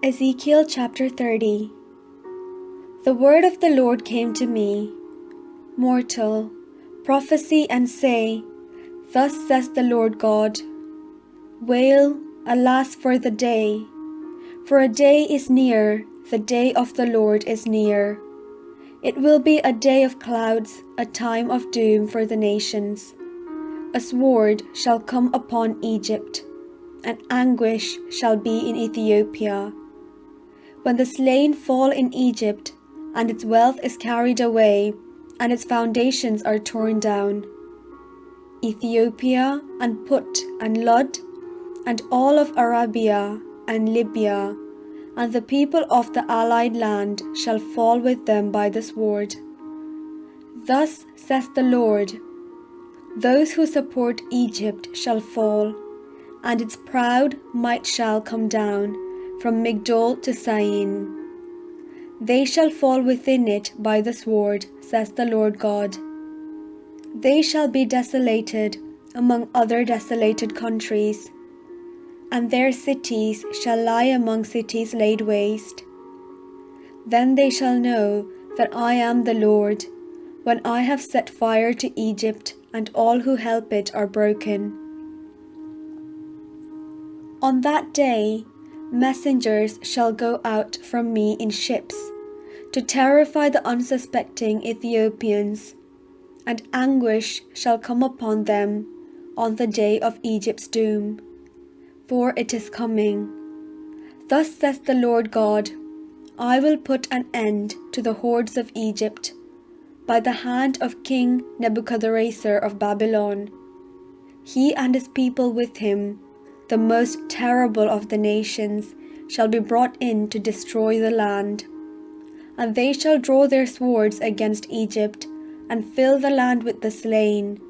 Ezekiel chapter 30. The word of the Lord came to me, Mortal, prophesy and say, Thus says the Lord God, Wail, alas for the day! For a day is near, the day of the Lord is near. It will be a day of clouds, a time of doom for the nations. A sword shall come upon Egypt, and anguish shall be in Ethiopia. When the slain fall in Egypt, and its wealth is carried away, and its foundations are torn down, Ethiopia and Put and Lud, and all of Arabia and Libya, and the people of the allied land shall fall with them by the sword. Thus says the Lord, those who support Egypt shall fall, and its proud might shall come down from Migdol to Syene. They shall fall within it by the sword, says the Lord God. They shall be desolated among other desolated countries, and their cities shall lie among cities laid waste. Then they shall know that I am the Lord, when I have set fire to Egypt, and all who help it are broken. On that day, messengers shall go out from me in ships, to terrify the unsuspecting Ethiopians, and anguish shall come upon them on the day of Egypt's doom, for it is coming. Thus says the Lord God, I will put an end to the hordes of Egypt by the hand of King Nebuchadnezzar of Babylon. He and his people with him, the most terrible of the nations, shall be brought in to destroy the land. And they shall draw their swords against Egypt, and fill the land with the slain.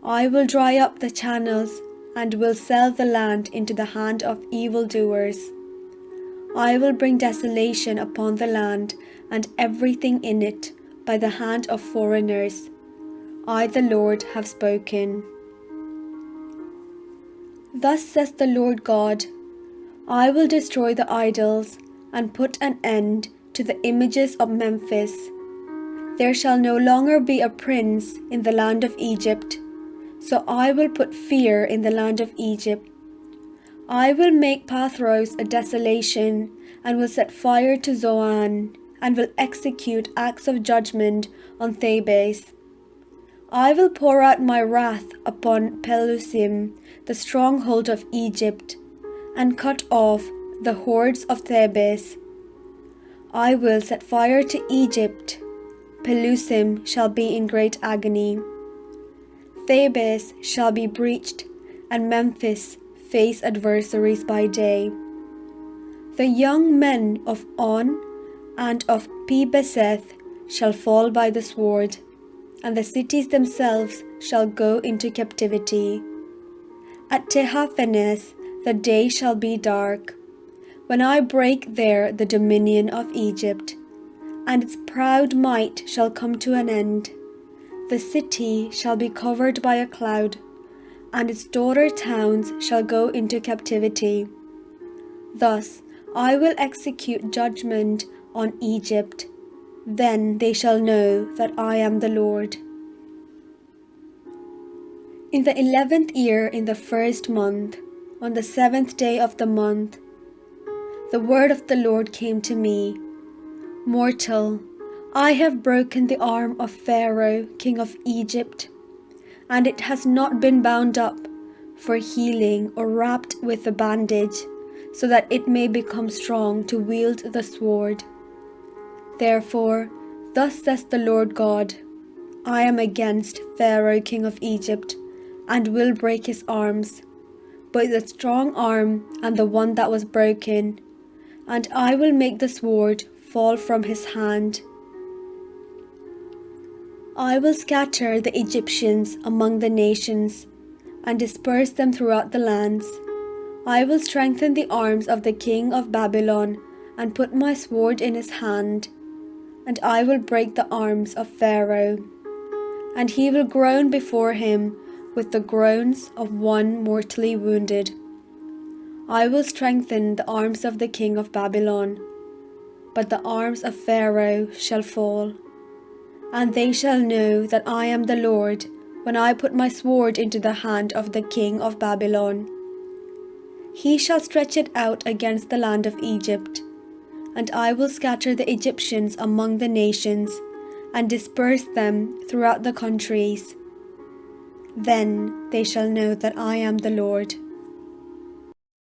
I will dry up the channels, and will sell the land into the hand of evildoers. I will bring desolation upon the land, and everything in it, by the hand of foreigners. I, the Lord, have spoken. Thus says the Lord God, I will destroy the idols, and put an end to the images of Memphis. There shall no longer be a prince in the land of Egypt, so I will put fear in the land of Egypt. I will make Pathros a desolation, and will set fire to Zoan, and will execute acts of judgment on Thebes. I will pour out my wrath upon Pelusim, the stronghold of Egypt, and cut off the hordes of Thebes. I will set fire to Egypt. Pelusim shall be in great agony. Thebes shall be breached, and Memphis face adversaries by day. The young men of On and of Pi-beseth shall fall by the sword, and the cities themselves shall go into captivity. At Tehaphanes the day shall be dark, when I break there the dominion of Egypt, and its proud might shall come to an end. The city shall be covered by a cloud, and its daughter towns shall go into captivity. Thus I will execute judgment on Egypt. Then they shall know that I am the Lord. In the 11th year, in the 1st month, on the 7th day of the month, the word of the Lord came to me, Mortal, I have broken the arm of Pharaoh, king of Egypt, and it has not been bound up for healing or wrapped with a bandage, so that it may become strong to wield the sword. Therefore, thus says the Lord God, I am against Pharaoh, king of Egypt, and will break his arms, both the strong arm and the one that was broken, and I will make the sword fall from his hand. I will scatter the Egyptians among the nations, and disperse them throughout the lands. I will strengthen the arms of the king of Babylon, and put my sword in his hand, and I will break the arms of Pharaoh, and he will groan before him with the groans of one mortally wounded. I will strengthen the arms of the king of Babylon, but the arms of Pharaoh shall fall. And they shall know that I am the Lord, when I put my sword into the hand of the king of Babylon. He shall stretch it out against the land of Egypt, and I will scatter the Egyptians among the nations, and disperse them throughout the countries. Then they shall know that I am the Lord.